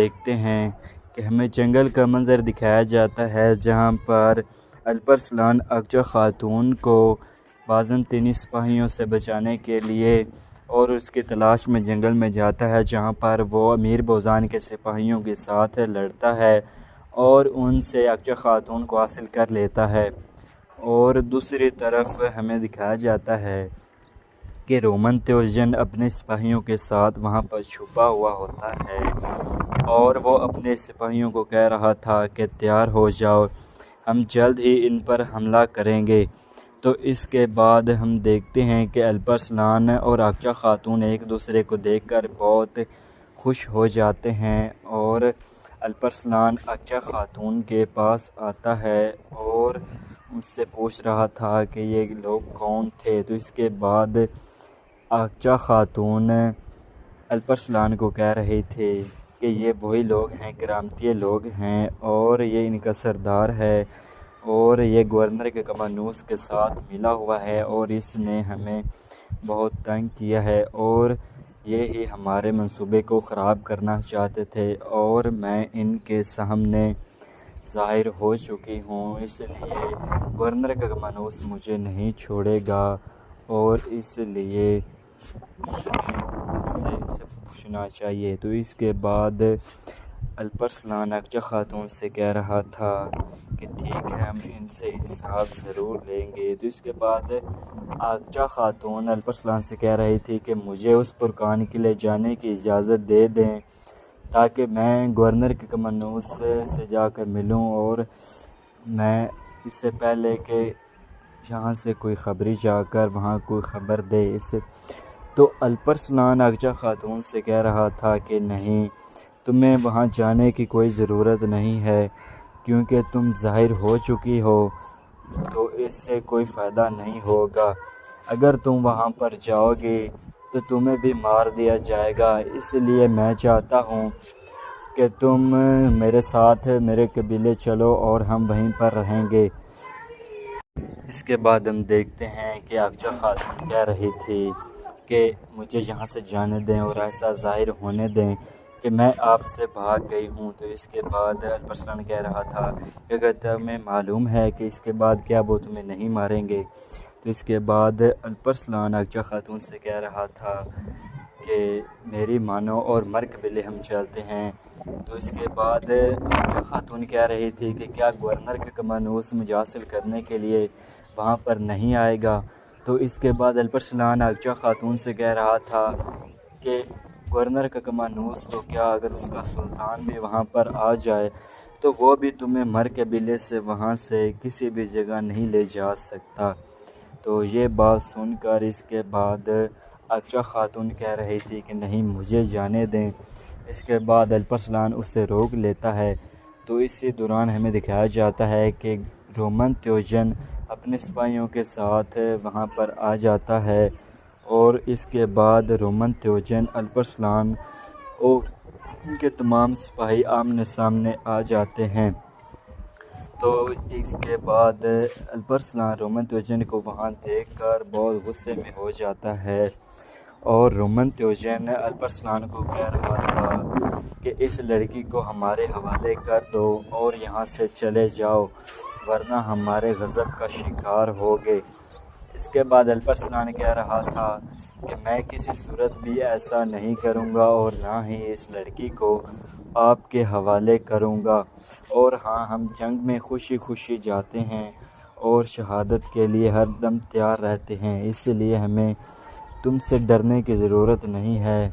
دیکھتے ہیں کہ ہمیں جنگل کا منظر دکھایا جاتا ہے جہاں پر الپرسلان اکچا خاتون کو بازنطینی سپاہیوں سے بچانے کے لیے اور اس کی تلاش میں جنگل میں جاتا ہے، جہاں پر وہ امیر بوزان کے سپاہیوں کے ساتھ لڑتا ہے اور ان سے اکچا خاتون کو حاصل کر لیتا ہے۔ اور دوسری طرف ہمیں دکھایا جاتا ہے کہ رومن تیوجن اپنے سپاہیوں کے ساتھ وہاں پر چھپا ہوا ہوتا ہے اور وہ اپنے سپاہیوں کو کہہ رہا تھا کہ تیار ہو جاؤ، ہم جلد ہی ان پر حملہ کریں گے۔ تو اس کے بعد ہم دیکھتے ہیں کہ الپرسلان اور اکچا خاتون ایک دوسرے کو دیکھ کر بہت خوش ہو جاتے ہیں اور الپرسلان اکچا خاتون کے پاس آتا ہے اور اس سے پوچھ رہا تھا کہ یہ لوگ کون تھے۔ تو اس کے بعد اکچا خاتون الپرسلان کو کہہ رہے تھے کہ یہ وہی لوگ ہیں، کرامتی لوگ ہیں اور یہ ان کا سردار ہے اور یہ گورنر کے کمانوس کے ساتھ ملا ہوا ہے اور اس نے ہمیں بہت تنگ کیا ہے اور یہ ہی ہمارے منصوبے کو خراب کرنا چاہتے تھے اور میں ان کے سامنے ظاہر ہو چکی ہوں، اس لیے گورنر کا کمانوس مجھے نہیں چھوڑے گا اور اس لیے ہمیں سے پوچھنا چاہیے۔ تو اس کے بعد الپرسلان اکچا خاتون سے کہہ رہا تھا کہ ٹھیک ہے، ہم ان سے انصاف ضرور لیں گے۔ تو اس کے بعد اکچا خاتون الپرسلان سے کہہ رہی تھی کہ مجھے اس پرکان قلعے جانے کی اجازت دے دیں تاکہ میں گورنر کے کمانوس سے جا کر ملوں اور میں اس سے پہلے کہ یہاں سے کوئی خبری جا کر وہاں کوئی خبر دے اس۔ تو الپرسلان اکچا خاتون سے کہہ رہا تھا کہ نہیں، تمہیں وہاں جانے کی کوئی ضرورت نہیں ہے کیونکہ تم ظاہر ہو چکی ہو، تو اس سے کوئی فائدہ نہیں ہوگا۔ اگر تم وہاں پر جاؤ گے تو تمہیں بھی مار دیا جائے گا، اس لیے میں چاہتا ہوں کہ تم میرے ساتھ میرے قبیلے چلو اور ہم وہیں پر رہیں گے۔ اس کے بعد ہم دیکھتے ہیں کہ اکچا خاتون کہہ رہی تھی کہ مجھے یہاں سے جانے دیں اور ایسا ظاہر ہونے دیں کہ میں آپ سے بھاگ گئی ہوں۔ تو اس کے بعد الپرسلان کہہ رہا تھا کہ اگر تمہیں معلوم ہے کہ اس کے بعد کیا وہ تمہیں نہیں ماریں گے۔ تو اس کے بعد الپرسلان اکچا خاتون سے کہہ رہا تھا کہ میری مانو اور مر قبیلے ہم چلتے ہیں۔ تو اس کے بعد اکچا خاتون کہہ رہی تھی کہ کیا گورنر کے کمانوس مجھے حاصل کرنے کے لیے وہاں پر نہیں آئے گا۔ تو اس کے بعد الپرسلان اکچا خاتون سے کہہ رہا تھا کہ گورنر کا کمانوس تو کیا اگر اس کا سلطان بھی وہاں پر آ جائے تو وہ بھی تمہیں مر قبیلے سے وہاں سے کسی بھی جگہ نہیں لے جا سکتا۔ تو یہ بات سن کر اس کے بعد اکچا خاتون کہہ رہی تھی کہ نہیں، مجھے جانے دیں۔ اس کے بعد الپرسلان اس سے روک لیتا ہے۔ تو اسی دوران ہمیں دکھایا جاتا ہے کہ رومن تیوجن اپنے سپاہیوں کے ساتھ وہاں پر آ جاتا ہے اور اس کے بعد رومن تیوجن الپرسلان اور ان کے تمام سپاہی آمنے سامنے آ جاتے ہیں۔ تو اس کے بعد الپرسلان رومن تیوجن کو وہاں دیکھ کر بہت غصے میں ہو جاتا ہے اور رومن تیوجن الپرسلان کو کہہ رہا تھا کہ اس لڑکی کو ہمارے حوالے کر دو اور یہاں سے چلے جاؤ ورنہ ہمارے غضب کا شکار ہوگے۔ اس کے بعد الپرسلان کہہ رہا تھا کہ میں کسی صورت بھی ایسا نہیں کروں گا اور نہ ہی اس لڑکی کو آپ کے حوالے کروں گا، اور ہاں، ہم جنگ میں خوشی خوشی جاتے ہیں اور شہادت کے لیے ہر دم تیار رہتے ہیں، اس لیے ہمیں تم سے ڈرنے کی ضرورت نہیں ہے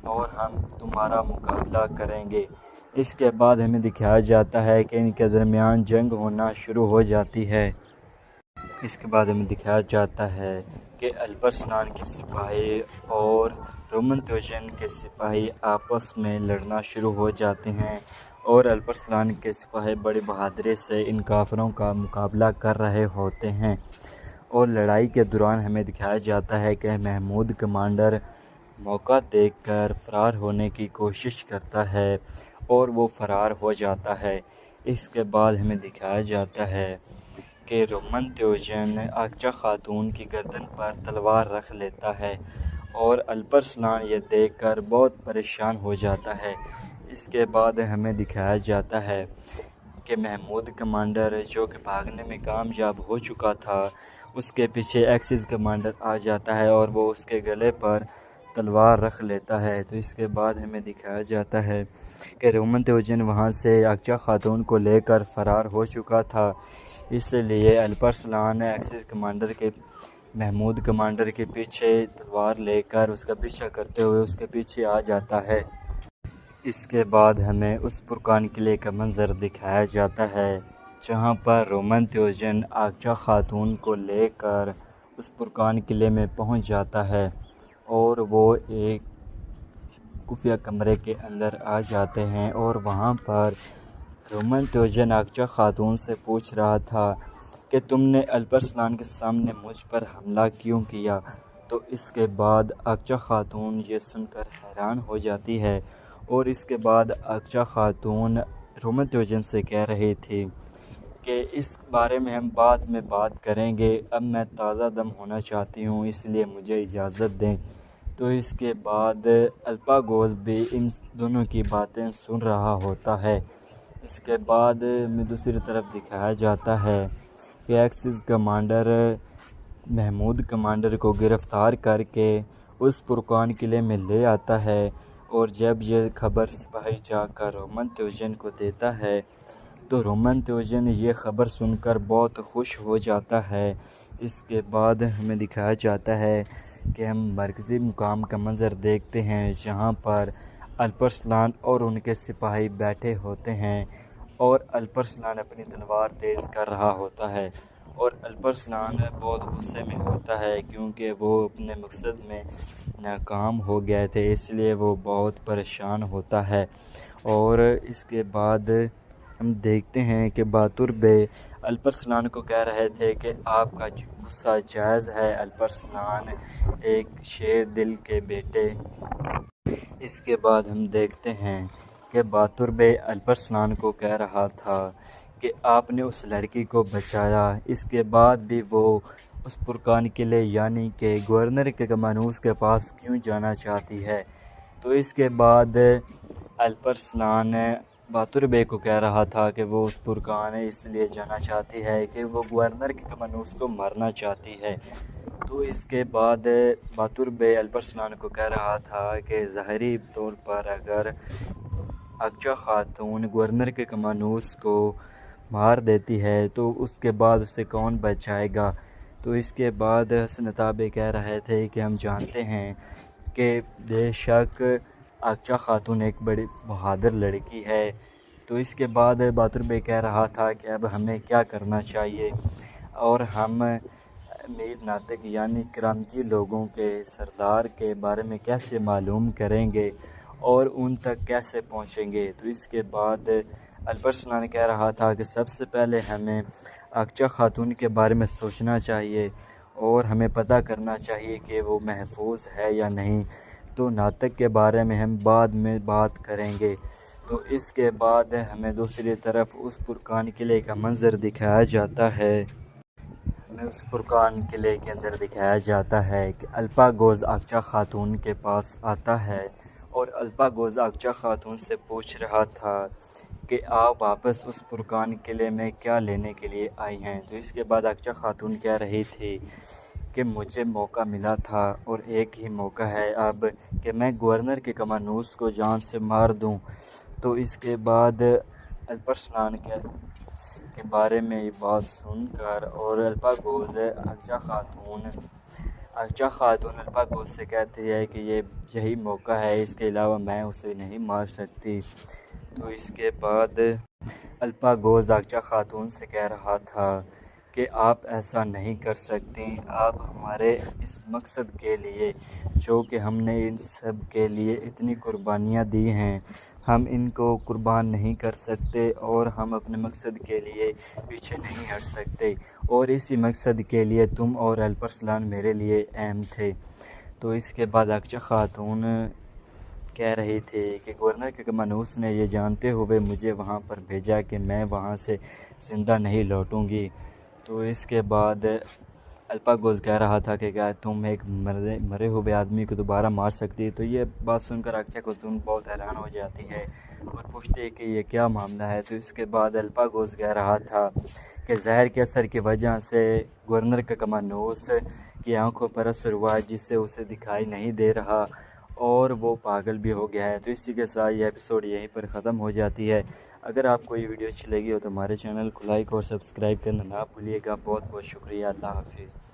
اور ہم تمہارا مقابلہ کریں گے۔ اس کے بعد ہمیں دکھایا جاتا ہے کہ ان کے درمیان جنگ ہونا شروع ہو جاتی ہے۔ اس کے بعد ہمیں دکھایا جاتا ہے کہ الپرسلان کے سپاہی اور رومن تیوجن کے سپاہی آپس میں لڑنا شروع ہو جاتے ہیں اور الپرسلان کے سپاہی بڑی بہادری سے ان کافروں کا مقابلہ کر رہے ہوتے ہیں۔ اور لڑائی کے دوران ہمیں دکھایا جاتا ہے کہ محمود کمانڈر موقع دیکھ کر فرار ہونے کی کوشش کرتا ہے اور وہ فرار ہو جاتا ہے۔ اس کے بعد ہمیں دکھایا جاتا ہے کہ رومن تیوجن اکچا خاتون کی گردن پر تلوار رکھ لیتا ہے اور الپرسلان یہ دیکھ کر بہت پریشان ہو جاتا ہے، اس کے بعد ہمیں دکھایا جاتا ہے کہ محمود کمانڈر جو کہ بھاگنے میں کامیاب ہو چکا تھا، اس کے پیچھے ایکسس کمانڈر آ جاتا ہے اور وہ اس کے گلے پر تلوار رکھ لیتا ہے۔ تو اس کے بعد ہمیں دکھایا جاتا ہے کہ رومن توجن وہاں سے اقچا خاتون کو لے کر فرار ہو چکا تھا، اس لیے الپرسلان ایکسس کمانڈر کے محمود کمانڈر کے پیچھے تلوار لے کر اس کا پیچھا کرتے ہوئے اس کے پیچھے آ جاتا ہے۔ اس کے بعد ہمیں اس پرکان قلعے کا منظر دکھایا جاتا ہے جہاں پر رومن توجن اقچا خاتون کو لے کر اس پرکان قلعے میں پہنچ جاتا ہے اور وہ ایک خفیہ کمرے کے اندر آ جاتے ہیں، اور وہاں پر رومن توجن اقچا خاتون سے پوچھ رہا تھا کہ تم نے الپرسلان کے سامنے مجھ پر حملہ کیوں کیا؟ تو اس کے بعد اقچا خاتون یہ سن کر حیران ہو جاتی ہے، اور اس کے بعد اقچا خاتون رومن توجن سے کہہ رہی تھی کہ اس بارے میں ہم بعد میں بات کریں گے، اب میں تازہ دم ہونا چاہتی ہوں، اس لیے مجھے اجازت دیں۔ تو اس کے بعد الپاگوس بھی ان دونوں کی باتیں سن رہا ہوتا ہے۔ اس کے بعد میں دوسری طرف دکھایا جاتا ہے کہ ایکسس کمانڈر محمود کمانڈر کو گرفتار کر کے اس پرکان قلعے میں لے آتا ہے، اور جب یہ خبر سپاہی جا کر رومن توجن کو دیتا ہے تو رومن توجن یہ خبر سن کر بہت خوش ہو جاتا ہے۔ اس کے بعد ہمیں دکھایا جاتا ہے کہ ہم مرکزی مقام کا منظر دیکھتے ہیں جہاں پر الپرسلان اور ان کے سپاہی بیٹھے ہوتے ہیں، اور الپرسلان اپنی تلوار تیز کر رہا ہوتا ہے، اور الپرسلان بہت غصے میں ہوتا ہے کیونکہ وہ اپنے مقصد میں ناکام ہو گئے تھے، اس لیے وہ بہت پریشان ہوتا ہے۔ اور اس کے بعد ہم دیکھتے ہیں کہ باتور بے الپرسلان کو کہہ رہے تھے کہ آپ کا غصہ جائز ہے الپرسلان، ایک شیر دل کے بیٹے۔ اس کے بعد ہم دیکھتے ہیں کہ باتور بے الپرسلان کو کہہ رہا تھا کہ آپ نے اس لڑکی کو بچایا، اس کے بعد بھی وہ اس پرکان قلعے یعنی کہ گورنر کے کمانوس کے پاس کیوں جانا چاہتی ہے؟ تو اس کے بعد الپرسلان باتور بے کو کہہ رہا تھا کہ وہ اس پرکان اس لیے جانا چاہتی ہے کہ وہ گورنر کے کمانوس کو مارنا چاہتی ہے۔ تو اس کے بعد باتور بے الپرسلان کو کہہ رہا تھا کہ ظاہری طور پر اگر اقچا خاتون گورنر کے کمانوس کو مار دیتی ہے تو اس کے بعد اسے کون بچائے گا؟ تو اس کے بعد حسن تابع کہہ رہے تھے کہ ہم جانتے ہیں کہ بے شک اقچا خاتون ایک بڑی بہادر لڑکی ہے۔ تو اس کے بعد باتور بے کہہ رہا تھا کہ اب ہمیں کیا کرنا چاہیے، اور ہم امیر ناطق یعنی کرامچی لوگوں کے سردار کے بارے میں کیسے معلوم کریں گے اور ان تک کیسے پہنچیں گے؟ تو اس کے بعد الپرسلان کہہ رہا تھا کہ سب سے پہلے ہمیں اقچا خاتون کے بارے میں سوچنا چاہیے اور ہمیں پتہ کرنا چاہیے کہ وہ محفوظ ہے یا نہیں، تو ناطق کے بارے میں ہم بعد میں بات کریں گے۔ تو اس کے بعد ہمیں دوسری طرف اس پرکان قلعے کا منظر دکھایا جاتا ہے۔ ہمیں اس پرکان قلعے کے اندر دکھایا جاتا ہے کہ الپاگوس اقچا خاتون کے پاس آتا ہے، اور الپاگوس اقچا خاتون سے پوچھ رہا تھا کہ آپ واپس اس پرکان قلعے میں کیا لینے کے لیے آئی ہیں؟ تو اس کے بعد اقچا خاتون کہہ رہی تھی کہ مجھے موقع ملا تھا اور ایک ہی موقع ہے اب کہ میں گورنر کے کمانوس کو جان سے مار دوں۔ تو اس کے بعد الپرسلان کے بارے میں یہ بات سن کر اور الپاگوس اقچا خاتون الپاگوس سے کہتی ہے کہ یہ یہی موقع ہے، اس کے علاوہ میں اسے نہیں مار سکتی۔ تو اس کے بعد الپاگوس اقچا خاتون سے کہہ رہا تھا کہ آپ ایسا نہیں کر سکتی، آپ ہمارے اس مقصد کے لیے جو کہ ہم نے ان سب کے لیے اتنی قربانیاں دی ہیں، ہم ان کو قربان نہیں کر سکتے اور ہم اپنے مقصد کے لیے پیچھے نہیں ہٹ سکتے، اور اسی مقصد کے لیے تم اور الپرسلان میرے لیے اہم تھے۔ تو اس کے بعد اقچا خاتون کہہ رہی تھی کہ گورنر کے کمانوس نے یہ جانتے ہوئے مجھے وہاں پر بھیجا کہ میں وہاں سے زندہ نہیں لوٹوں گی۔ تو اس کے بعد الپاگوس کہہ رہا تھا کہ کیا تم ایک مرے ہوئے آدمی کو دوبارہ مار سکتی؟ تو یہ بات سن کر اقچا خاتون بہت حیران ہو جاتی ہے اور پوچھتے ہیں کہ یہ کیا معاملہ ہے۔ تو اس کے بعد الپاگوس کہہ رہا تھا کہ زہر کے اثر کی وجہ سے گورنر ککمانوس کی آنکھوں پر اثر ہوا ہے، جس سے اسے دکھائی نہیں دے رہا اور وہ پاگل بھی ہو گیا ہے۔ تو اسی کے ساتھ یہ ایپیسوڈ یہیں پر ختم ہو جاتی ہے۔ اگر آپ کو یہ ویڈیو اچھی لگی ہو تو ہمارے چینل کو لائک اور سبسکرائب کرنا نہ بھولیے گا۔ بہت بہت شکریہ۔ اللہ حافظ۔